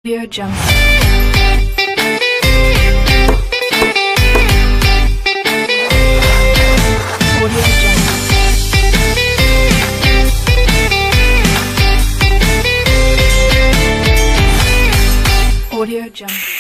Audio Jungle. Audio Jungle. Audio Jungle.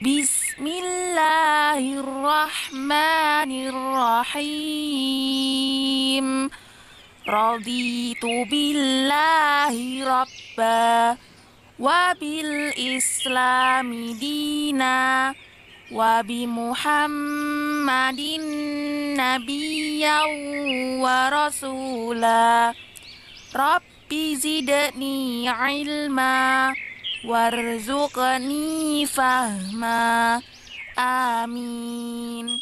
Bismillahirrahmanirrahim. Raditu billahi rabba wa bil islami dina wa bi muhammadin nabiyyan wa rasula. Rabbi zidni ilma warzuqni fahma. Amin.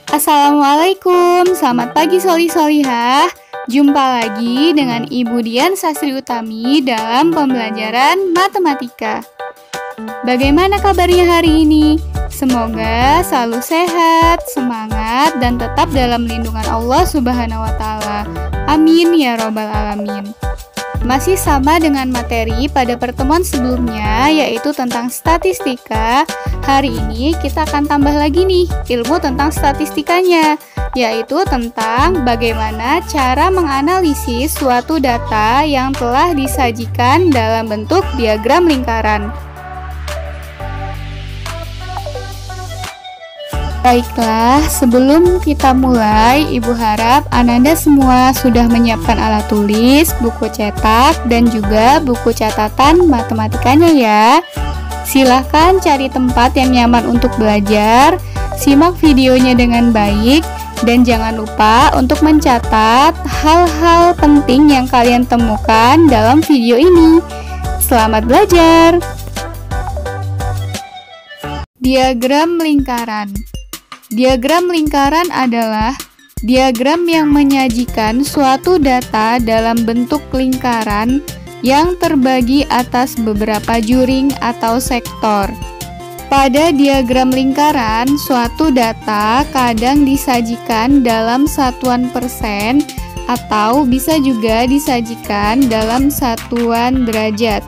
Assalamualaikum, selamat pagi soli-solihah. Jumpa lagi dengan Ibu Dian Sastri Utami dalam pembelajaran matematika. Bagaimana kabarnya hari ini? Semoga selalu sehat, semangat, dan tetap dalam lindungan Allah Subhanahu wa Ta'ala. Amin ya Robbal 'Alamin. Masih sama dengan materi pada pertemuan sebelumnya, yaitu tentang statistika. Hari ini kita akan tambah lagi nih ilmu tentang statistikanya, yaitu tentang bagaimana cara menganalisis suatu data yang telah disajikan dalam bentuk diagram lingkaran. Baiklah, sebelum kita mulai, Ibu harap Ananda semua sudah menyiapkan alat tulis, buku cetak, dan juga buku catatan matematikanya ya. Silahkan cari tempat yang nyaman untuk belajar, simak videonya dengan baik, dan jangan lupa untuk mencatat hal-hal penting yang kalian temukan dalam video ini. Selamat belajar! Diagram lingkaran. Diagram lingkaran adalah diagram yang menyajikan suatu data dalam bentuk lingkaran yang terbagi atas beberapa juring atau sektor. Pada diagram lingkaran, suatu data kadang disajikan dalam satuan persen atau bisa juga disajikan dalam satuan derajat.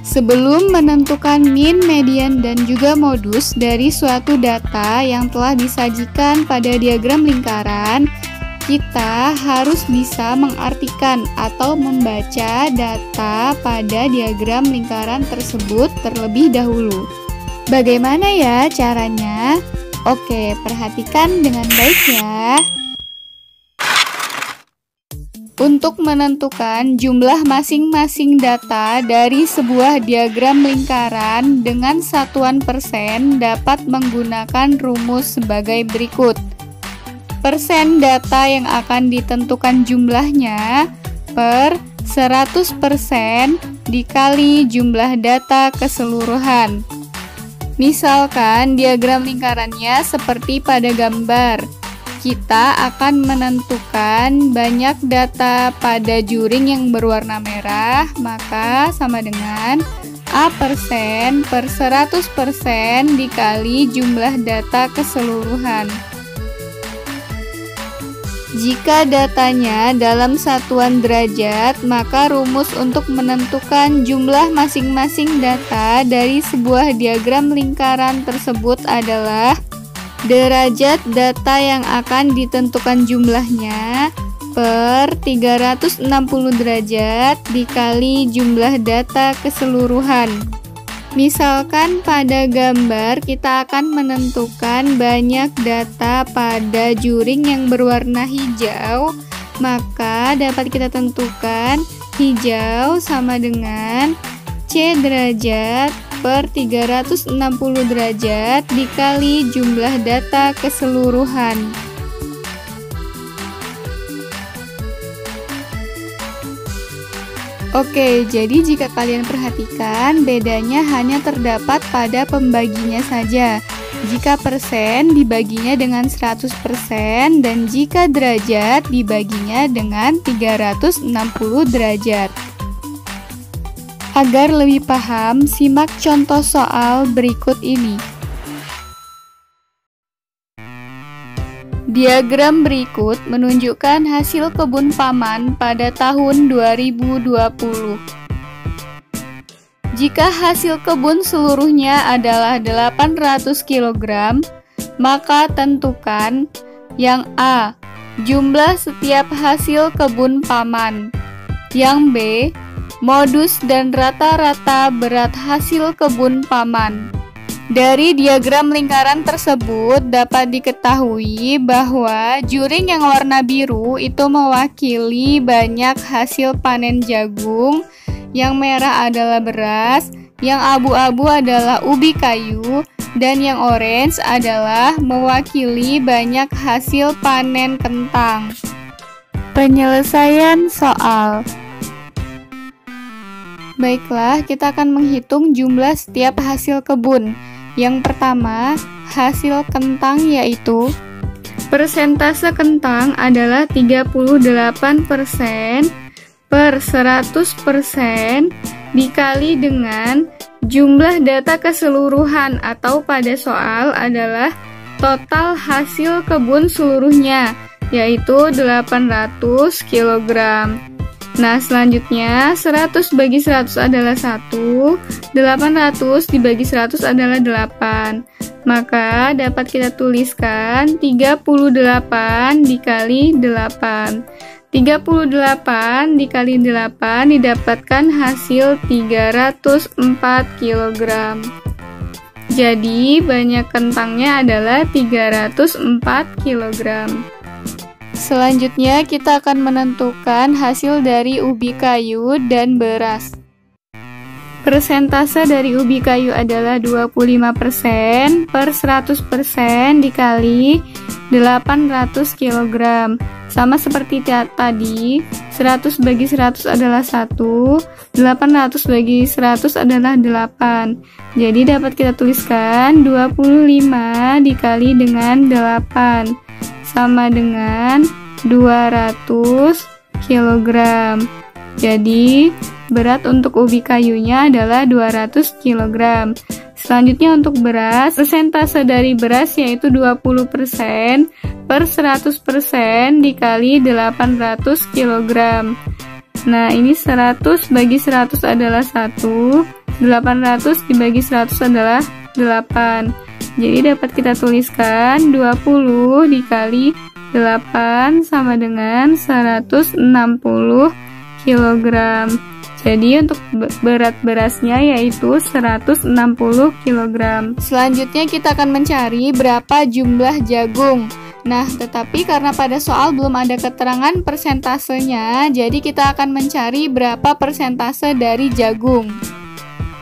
Sebelum menentukan min, median, dan juga modus dari suatu data yang telah disajikan pada diagram lingkaran, kita harus bisa mengartikan atau membaca data pada diagram lingkaran tersebut terlebih dahulu. Bagaimana ya caranya? Oke, perhatikan dengan baik ya. Untuk menentukan jumlah masing-masing data dari sebuah diagram lingkaran dengan satuan persen dapat menggunakan rumus sebagai berikut. Persen data yang akan ditentukan jumlahnya per 100% dikali jumlah data keseluruhan. Misalkan diagram lingkarannya seperti pada gambar. Kita akan menentukan banyak data pada juring yang berwarna merah, maka sama dengan A% per 100% dikali jumlah data keseluruhan. Jika datanya dalam satuan derajat, maka rumus untuk menentukan jumlah masing-masing data dari sebuah diagram lingkaran tersebut adalah derajat data yang akan ditentukan jumlahnya per 360 derajat dikali jumlah data keseluruhan. Misalkan pada gambar kita akan menentukan banyak data pada juring yang berwarna hijau, maka dapat kita tentukan hijau sama dengan C derajat per 360 derajat dikali jumlah data keseluruhan. Oke, jadi jika kalian perhatikan, bedanya hanya terdapat pada pembaginya saja. Jika persen dibaginya dengan 100% dan jika derajat dibaginya dengan 360 derajat. Agar lebih paham, simak contoh soal berikut ini. Diagram berikut menunjukkan hasil kebun paman pada tahun 2020. Jika hasil kebun seluruhnya adalah 800 kg, maka tentukan yang A, jumlah setiap hasil kebun paman, yang B, modus dan rata-rata berat hasil kebun paman. Dari diagram lingkaran tersebut dapat diketahui bahwa juring yang warna biru itu mewakili banyak hasil panen jagung, yang merah adalah beras, yang abu-abu adalah ubi kayu, dan yang orange adalah mewakili banyak hasil panen kentang. Penyelesaian soal. Baiklah, kita akan menghitung jumlah setiap hasil kebun. Yang pertama, hasil kentang yaitu persentase kentang adalah 38% per 100% dikali dengan jumlah data keseluruhan atau pada soal adalah total hasil kebun seluruhnya, yaitu 800 kg. Nah, selanjutnya 100 bagi 100 adalah 1, 800 dibagi 100 adalah 8. Maka dapat kita tuliskan 38 dikali 8. 38 dikali 8 didapatkan hasil 304 kg. Jadi, banyak kentangnya adalah 304 kg. Selanjutnya kita akan menentukan hasil dari ubi kayu dan beras. Persentase dari ubi kayu adalah 25% per 100% dikali 800 kg. Sama seperti tadi, 100 bagi 100 adalah 1, 800 bagi 100 adalah 8. Jadi dapat kita tuliskan 25 dikali dengan 8. Sama dengan 200 kg. Jadi, berat untuk ubi kayunya adalah 200 kg. Selanjutnya untuk beras, persentase dari beras yaitu 20% per 100% dikali 800 kg. Nah, ini 100 bagi 100 adalah 1, 800 dibagi 100 adalah 8. Jadi dapat kita tuliskan 20 dikali 8 sama dengan 160 kg. Jadi untuk berat berasnya yaitu 160 kg. Selanjutnya kita akan mencari berapa jumlah jagung. Nah, tetapi karena pada soal belum ada keterangan persentasenya, jadi kita akan mencari berapa persentase dari jagung.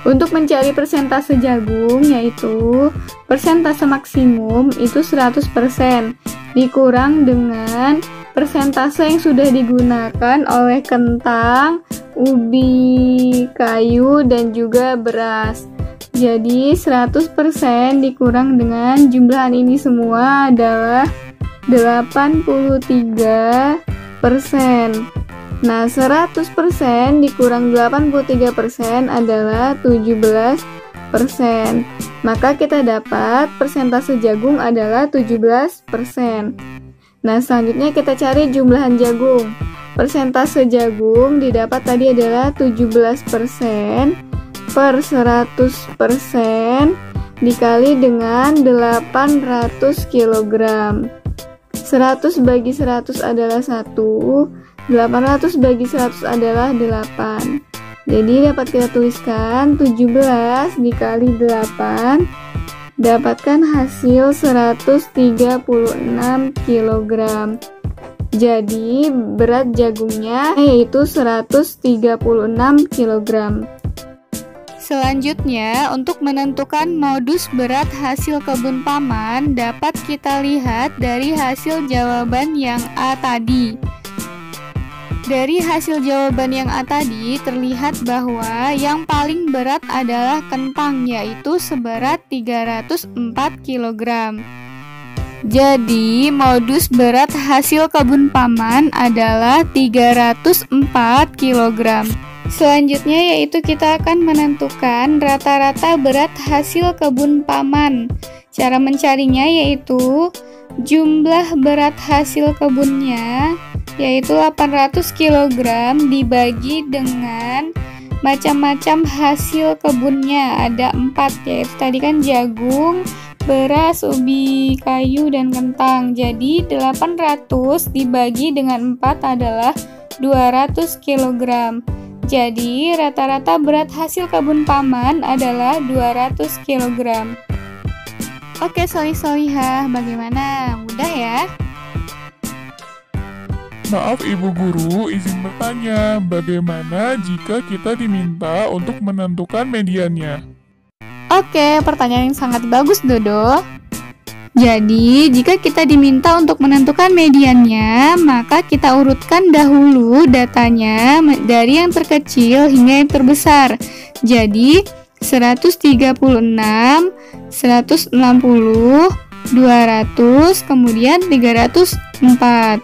Untuk mencari persentase jagung, yaitu persentase maksimum itu 100% dikurang dengan persentase yang sudah digunakan oleh kentang, ubi kayu, dan juga beras. Jadi 100% dikurang dengan jumlahan ini semua adalah 83%. Nah, 100% dikurang 83% adalah 17%. Maka kita dapat persentase jagung adalah 17%. Nah, selanjutnya kita cari jumlahan jagung. Persentase jagung didapat tadi adalah 17% per 100% dikali dengan 800 kg. 100 bagi 100 adalah 1, 800 bagi 100 adalah 8. Jadi dapat kita tuliskan 17 dikali 8, dapatkan hasil 136 kg. Jadi berat jagungnya yaitu 136 kg. Selanjutnya, untuk menentukan modus berat hasil kebun paman dapat kita lihat dari hasil jawaban yang A tadi. Dari hasil jawaban yang A tadi terlihat bahwa yang paling berat adalah kentang, yaitu seberat 304 kg. Jadi, modus berat hasil kebun paman adalah 304 kg. Selanjutnya yaitu kita akan menentukan rata-rata berat hasil kebun paman. Cara mencarinya yaitu jumlah berat hasil kebunnya yaitu 800 kg dibagi dengan macam-macam hasil kebunnya. Ada 4, yaitu tadi kan jagung, beras, ubi kayu, dan kentang. Jadi 800 dibagi dengan 4 adalah 200 kg. Jadi rata-rata berat hasil kebun paman adalah 200 kg. Oke, solih-solihah, bagaimana? Mudah ya? Maaf Ibu Guru, izin bertanya, bagaimana jika kita diminta untuk menentukan mediannya? Oke, pertanyaan yang sangat bagus, Dodo. Jadi, jika kita diminta untuk menentukan mediannya, maka kita urutkan dahulu datanya dari yang terkecil hingga yang terbesar. Jadi, 136, 160, 200, kemudian 304.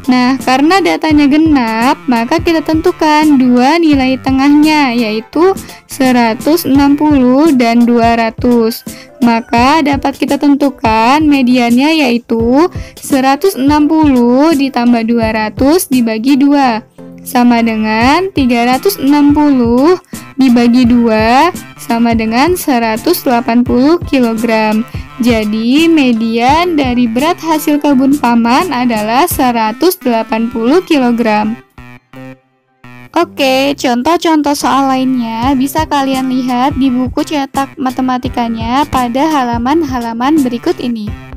Nah, karena datanya genap, maka kita tentukan dua nilai tengahnya, yaitu 160 dan 200. Maka dapat kita tentukan mediannya yaitu 160 ditambah 200 dibagi 2, sama dengan 360 dibagi 2 sama dengan 180 kg. Jadi median dari berat hasil kebun paman adalah 180 kg. Oke, contoh-contoh soal lainnya bisa kalian lihat di buku cetak matematikanya pada halaman-halaman berikut ini.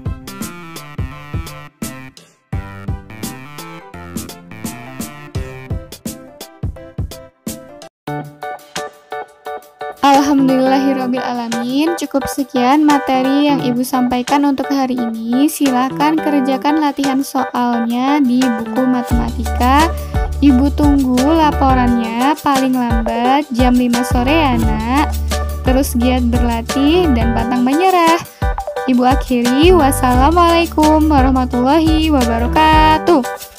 Alhamdulillahirrabbilalamin. Cukup sekian materi yang Ibu sampaikan untuk hari ini. Silakan kerjakan latihan soalnya di buku matematika. Ibu tunggu laporannya paling lambat jam 5 sore ya nak. Terus giat berlatih dan pantang menyerah. Ibu akhiri, wassalamualaikum warahmatullahi wabarakatuh.